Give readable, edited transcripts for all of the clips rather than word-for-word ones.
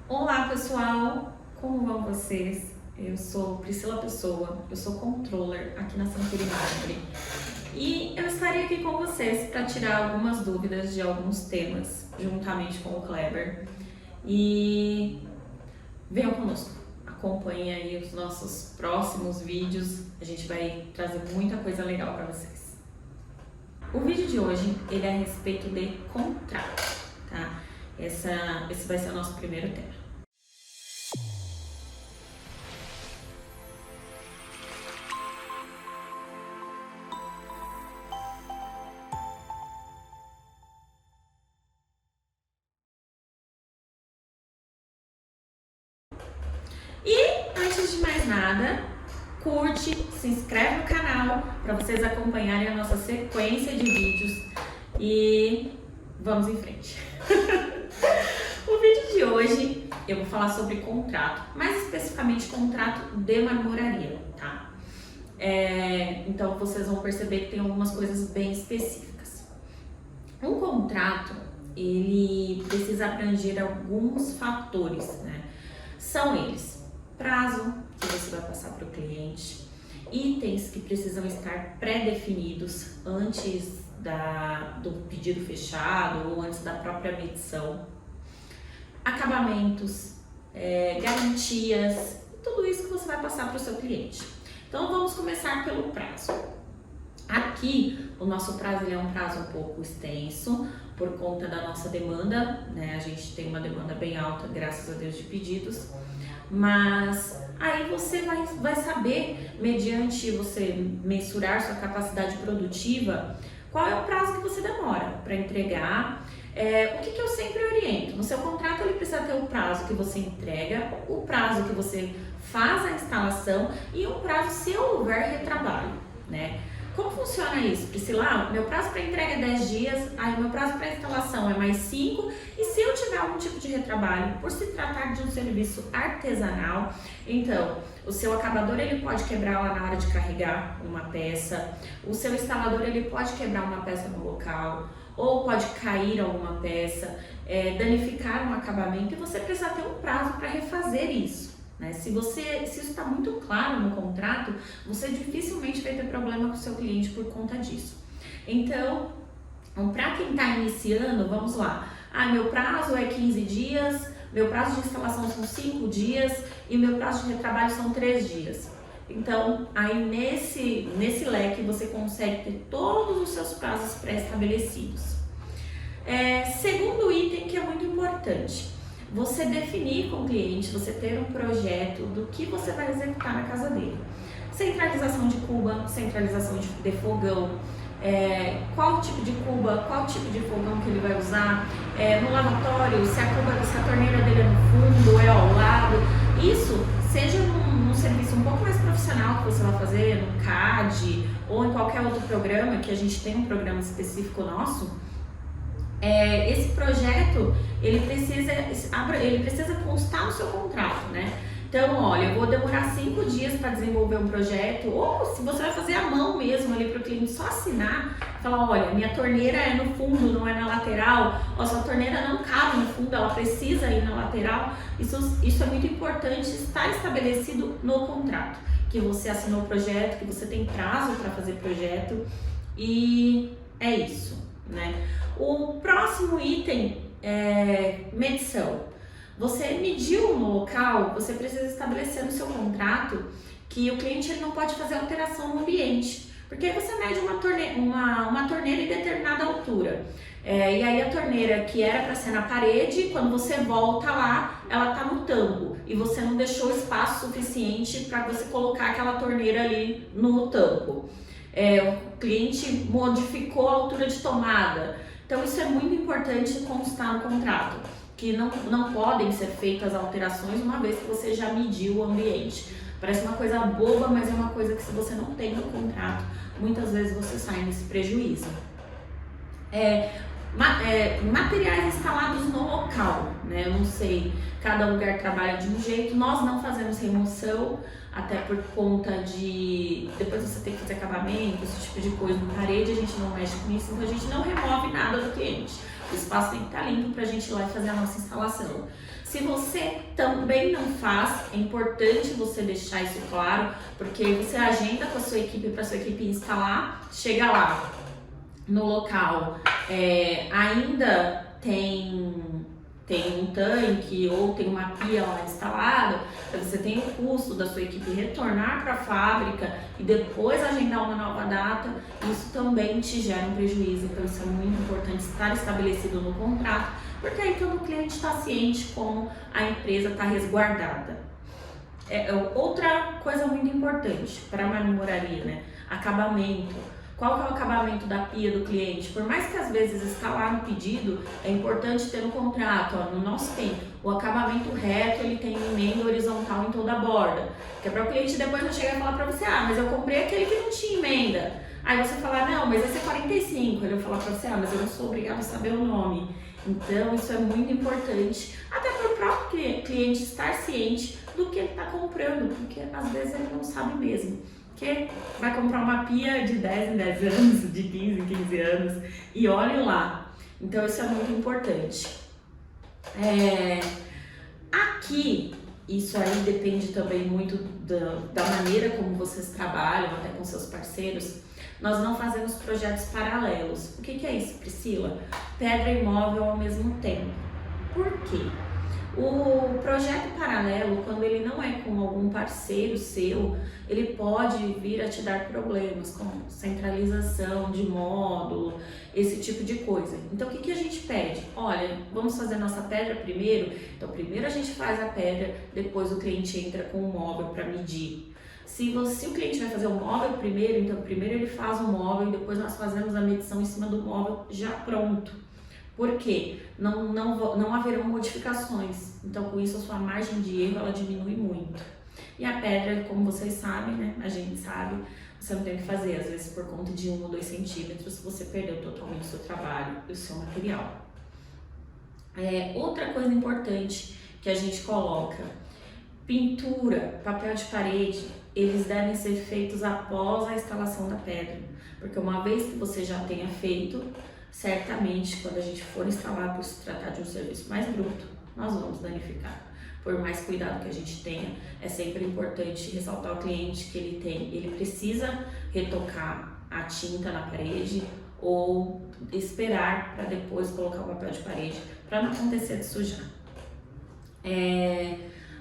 Olá pessoal, como vão vocês? Eu sou Priscila Pessoa, eu sou controller aqui na Century Marketing e eu estarei aqui com vocês para tirar algumas dúvidas de alguns temas juntamente com o Kleber. E venham conosco, acompanhem aí os nossos próximos vídeos, a gente vai trazer muita coisa legal para vocês. O vídeo de hoje ele é a respeito de contrato, tá? Esse vai ser o nosso primeiro tema. E antes de mais nada, curte, se inscreve no canal para vocês acompanharem a nossa sequência de vídeos e vamos em frente. O vídeo de hoje eu vou falar sobre contrato, mais especificamente contrato de marmoraria, tá? Então vocês vão perceber que tem algumas coisas bem específicas. Um contrato, ele precisa abranger alguns fatores, né? São eles: prazo que você vai passar para o cliente, itens que precisam estar pré-definidos antes do pedido fechado ou antes da própria medição, acabamentos, garantias, tudo isso que você vai passar para o seu cliente. Então vamos começar pelo prazo. Aqui o nosso prazo ele é um prazo um pouco extenso por conta da nossa demanda, né? A gente tem uma demanda bem alta, graças a Deus, de pedidos. Mas aí você vai saber, mediante você mensurar sua capacidade produtiva, qual é o prazo que você demora para entregar. O que eu sempre oriento? No seu contrato ele precisa ter o prazo que você entrega, o prazo que você faz a instalação e um prazo se houver retrabalho, né? Como funciona isso, Priscila? Meu prazo para entrega é 10 dias, aí meu prazo para instalação é mais 5, e se eu tiver algum tipo de retrabalho, por se tratar de um serviço artesanal, então o seu acabador ele pode quebrar lá na hora de carregar uma peça, o seu instalador ele pode quebrar uma peça no local, ou pode cair alguma peça, danificar um acabamento, e você precisa ter um prazo para refazer isso. Né? Se isso está muito claro no contrato, você dificilmente vai ter problema com o seu cliente por conta disso. Então, para quem está iniciando, vamos lá. Meu prazo é 15 dias, meu prazo de instalação são 5 dias e meu prazo de retrabalho são 3 dias. Então, aí nesse leque você consegue ter todos os seus prazos pré-estabelecidos. Segundo item que é muito importante: você definir com o cliente, você ter um projeto do que você vai executar na casa dele. Centralização de cuba, centralização de fogão, qual tipo de cuba, qual tipo de fogão que ele vai usar, no lavatório, se a torneira dele é no fundo, é ao lado. Isso, seja num serviço um pouco mais profissional que você vai fazer, no CAD ou em qualquer outro programa, que a gente tem um programa específico nosso. Esse projeto ele precisa constar no seu contrato, né? Então, olha, eu vou demorar 5 dias para desenvolver um projeto, ou se você vai fazer à mão mesmo ali para o cliente só assinar, falar: olha, minha torneira é no fundo, não é na lateral, sua torneira não cabe no fundo, ela precisa ir na lateral. Isso é muito importante estar estabelecido no contrato, que você assinou o projeto, que você tem prazo para fazer projeto, e é isso, né? O próximo item é medição. Você mediu no local, você precisa estabelecer no seu contrato que o cliente ele não pode fazer alteração no ambiente, porque aí você mede uma torneira em determinada altura. E aí a torneira que era para ser na parede, quando você volta lá, ela está no tampo e você não deixou espaço suficiente para você colocar aquela torneira ali no tampo. O cliente modificou a altura de tomada. Então isso é muito importante constar no contrato, que não podem ser feitas alterações uma vez que você já mediu o ambiente. Parece uma coisa boba, mas é uma coisa que, se você não tem no contrato, muitas vezes você sai nesse prejuízo. Materiais instalados no local, né? Eu não sei, cada lugar trabalha de um jeito, nós não fazemos remoção, até por conta de depois você ter que fazer acabamento, esse tipo de coisa na parede, a gente não mexe com isso, então a gente não remove nada do cliente. O espaço tem que estar limpo para a gente ir lá e fazer a nossa instalação. Se você também não faz, é importante você deixar isso claro, porque você agenda com a sua equipe para sua equipe instalar, chega lá no local, ainda tem um tanque ou tem uma pia lá instalada, você tem o custo da sua equipe retornar para a fábrica e depois agendar uma nova data, isso também te gera um prejuízo. Então isso é muito importante estar estabelecido no contrato, porque aí todo cliente está ciente como a empresa está resguardada. Outra coisa muito importante para a marmoraria, né? Acabamento. Qual que é o acabamento da pia do cliente? Por mais que às vezes está lá no pedido, é importante ter no contrato, no nosso tem o acabamento reto, ele tem emenda horizontal em toda a borda, que é para o cliente depois não chegar e falar para você, mas eu comprei aquele que não tinha emenda. Aí você falar, não, mas esse é 45, ele vai falar para você, mas eu não sou obrigado a saber o nome. Então isso é muito importante, até para o próprio cliente estar ciente do que ele está comprando, porque às vezes ele não sabe mesmo. Que vai comprar uma pia de 10 em 10 anos, de 15 em 15 anos, e olhe lá. Então isso é muito importante. Aqui, isso aí depende também muito da maneira como vocês trabalham, até com seus parceiros. Nós não fazemos projetos paralelos. O que é isso, Priscila? Pedra e móvel ao mesmo tempo. Por quê? O projeto paralelo, quando ele não é com algum parceiro seu, ele pode vir a te dar problemas, como centralização de módulo, esse tipo de coisa. Então o que a gente pede? Olha, vamos fazer nossa pedra primeiro? Então primeiro a gente faz a pedra, depois o cliente entra com o móvel para medir. Se o cliente vai fazer o móvel primeiro, então primeiro ele faz o móvel e depois nós fazemos a medição em cima do móvel já pronto. Por quê? Não haverão modificações, então com isso a sua margem de erro ela diminui muito. E a pedra, como vocês sabem, né? A gente sabe, você não tem o que fazer, às vezes por conta de 1 ou 2 centímetros você perdeu totalmente o seu trabalho e o seu material. Outra coisa importante que a gente coloca, pintura, papel de parede, eles devem ser feitos após a instalação da pedra, porque uma vez que você já tenha feito, certamente, quando a gente for instalar, por se tratar de um serviço mais bruto, nós vamos danificar. Por mais cuidado que a gente tenha, é sempre importante ressaltar ao cliente que ele precisa retocar a tinta na parede ou esperar para depois colocar o papel de parede, para não acontecer de sujar.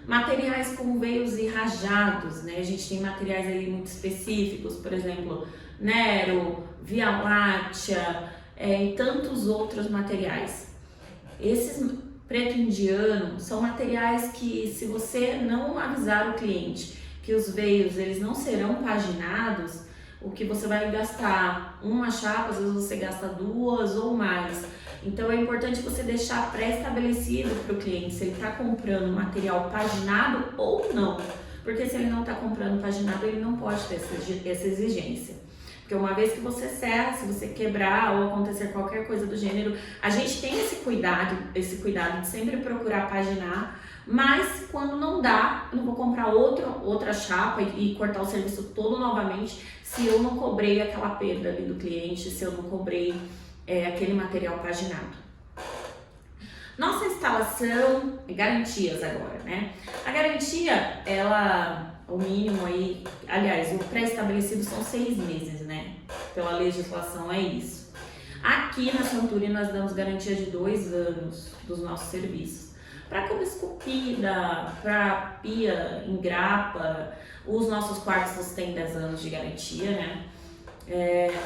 Materiais como veios e rajados, né? A gente tem materiais aí muito específicos, por exemplo, Nero, Via Láctea, e tantos outros materiais. Esses preto indiano são materiais que, se você não avisar o cliente que os veios eles não serão paginados, o que você vai gastar uma chapa, às vezes você gasta 2 ou mais. Então é importante você deixar pré-estabelecido para o cliente se ele está comprando material paginado ou não, porque se ele não está comprando paginado, ele não pode ter essa exigência. Porque uma vez que você serra, se você quebrar ou acontecer qualquer coisa do gênero, a gente tem esse cuidado de sempre procurar paginar, mas quando não dá, eu não vou comprar outra chapa e cortar o serviço todo novamente se eu não cobrei aquela perda ali do cliente, se eu não cobrei aquele material paginado. Nossa instalação, garantias agora, né? A garantia, o mínimo aí, aliás, o pré-estabelecido são 6 meses, né? Pela legislação é isso. Aqui na Santuri nós damos garantia de 2 anos dos nossos serviços. Para cuba esculpida, para pia em grapa, os nossos quartos têm 10 anos de garantia, né?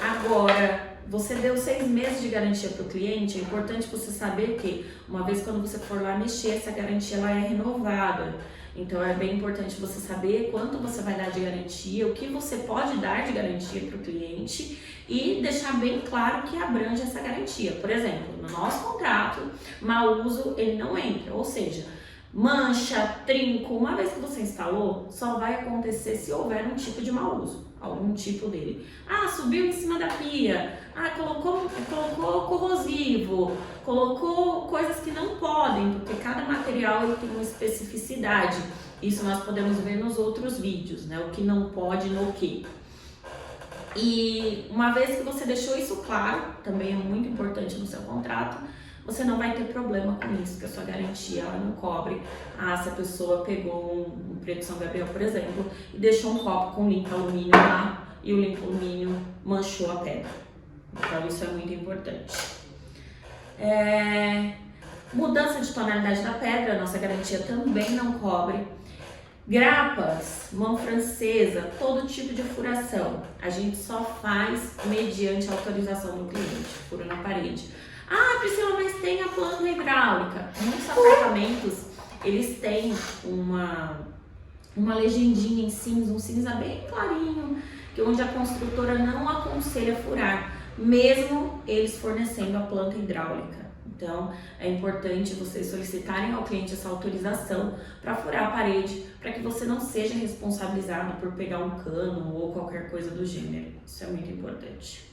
Agora, você deu 6 meses de garantia para o cliente, é importante você saber que, uma vez quando você for lá mexer, essa garantia ela é renovada. Então é bem importante você saber quanto você vai dar de garantia, o que você pode dar de garantia para o cliente e deixar bem claro que abrange essa garantia. Por exemplo, no nosso contrato, mau uso ele não entra, ou seja, mancha, trinco, uma vez que você instalou, só vai acontecer se houver um tipo de mau uso, algum tipo dele. Subiu em cima da pia, colocou corrosivo, colocou coisas que não podem, porque cada material ele tem uma especificidade. Isso nós podemos ver nos outros vídeos, né? O que não pode no que. E uma vez que você deixou isso claro, também é muito importante no seu contrato, você não vai ter problema com isso, porque a sua garantia ela não cobre. Se a pessoa pegou um preto São Gabriel, por exemplo, e deixou um copo com limpa alumínio lá e o limpa alumínio manchou a pedra. Então isso é muito importante. Mudança de tonalidade da pedra, a nossa garantia também não cobre. Grapas, mão francesa, todo tipo de furação, a gente só faz mediante a autorização do cliente, furo na parede. Priscila, mas tem a planta hidráulica. Muitos apartamentos, eles têm uma legendinha em cinza, um cinza bem clarinho, que onde a construtora não aconselha furar, mesmo eles fornecendo a planta hidráulica. Então, é importante vocês solicitarem ao cliente essa autorização para furar a parede, para que você não seja responsabilizado por pegar um cano ou qualquer coisa do gênero. Isso é muito importante.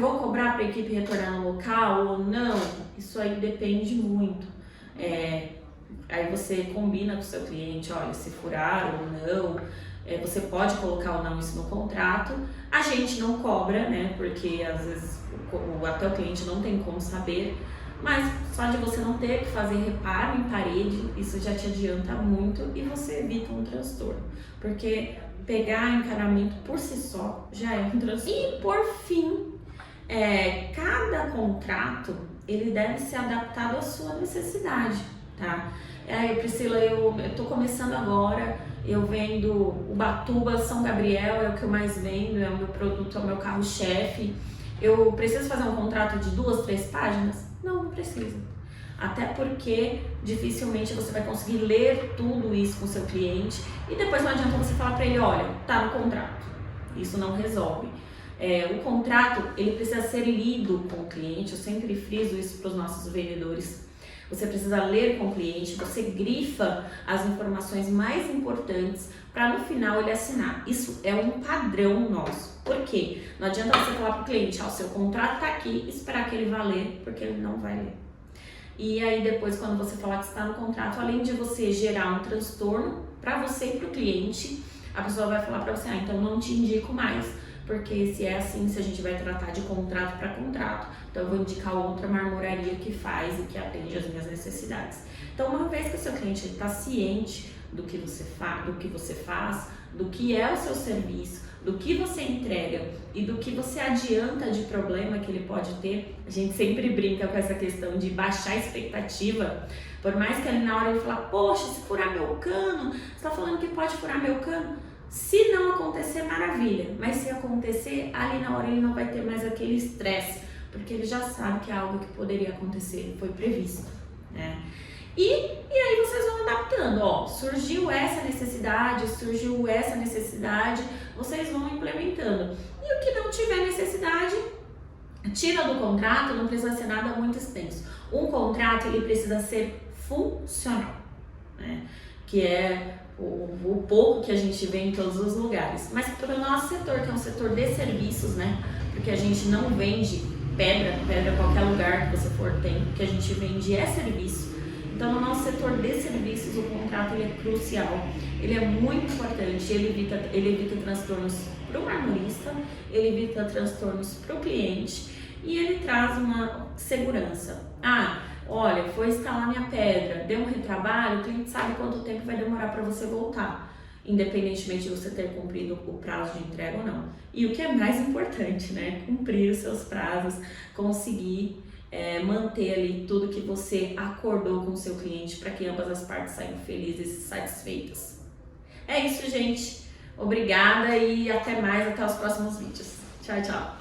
Vou cobrar para a equipe retornar no local ou não? Isso aí depende muito. Aí você combina com o seu cliente, olha, se furar ou não. Você pode colocar ou não isso no contrato. A gente não cobra, né? Porque às vezes até o cliente não tem como saber, mas só de você não ter que fazer reparo em parede, isso já te adianta muito e você evita um transtorno, porque pegar encanamento por si só já é um transtorno. E por fim, cada contrato ele deve ser adaptado à sua necessidade, tá? Priscila, eu tô começando agora, eu vendo Ubatuba, São Gabriel, é o que eu mais vendo, é o meu produto, é o meu carro-chefe. Eu preciso fazer um contrato de 2, 3 páginas? Não precisa. Até porque dificilmente você vai conseguir ler tudo isso com o seu cliente e depois não adianta você falar para ele, olha, tá no contrato. Isso não resolve. O contrato, ele precisa ser lido com o cliente, eu sempre friso isso para os nossos vendedores. Você precisa ler com o cliente, você grifa as informações mais importantes para no final ele assinar. Isso é um padrão nosso. Por quê? Não adianta você falar para o cliente, o seu contrato está aqui, esperar que ele vá ler, porque ele não vai ler. E aí depois, quando você falar que está no contrato, além de você gerar um transtorno para você e para o cliente, a pessoa vai falar para você, então não te indico mais, porque se é assim, se a gente vai tratar de contrato para contrato, então eu vou indicar outra marmoraria que faz e que atende às minhas necessidades. Então, uma vez que o seu cliente está ciente do que você faz, do que é o seu serviço, do que você entrega e do que você adianta de problema que ele pode ter, a gente sempre brinca com essa questão de baixar a expectativa, por mais que ali na hora ele falar, poxa, se furar meu cano, você está falando que pode furar meu cano? Se não acontecer, maravilha, mas se acontecer, ali na hora ele não vai ter mais aquele estresse, porque ele já sabe que é algo que poderia acontecer, foi previsto, né? E aí vocês vão adaptando, surgiu essa necessidade, vocês vão implementando. E o que não tiver necessidade, tira do contrato, não precisa ser nada muito extenso. Um contrato, ele precisa ser funcional, né? Que é o pouco que a gente vê em todos os lugares. Mas para o nosso setor, que é um setor de serviços, né? Porque a gente não vende pedra qualquer lugar que você for tem, o que a gente vende é serviço. Então, no nosso setor de serviços, o contrato ele é crucial, ele é muito importante, ele evita transtornos para o marmorista, ele evita transtornos para o cliente e ele traz uma segurança. Olha, foi instalar minha pedra, deu um retrabalho, o cliente sabe quanto tempo vai demorar para você voltar, independentemente de você ter cumprido o prazo de entrega ou não. E o que é mais importante, né? Cumprir os seus prazos, conseguir manter ali tudo que você acordou com o seu cliente para que ambas as partes saiam felizes e satisfeitas. É isso, gente. Obrigada e até mais, até os próximos vídeos. Tchau, tchau.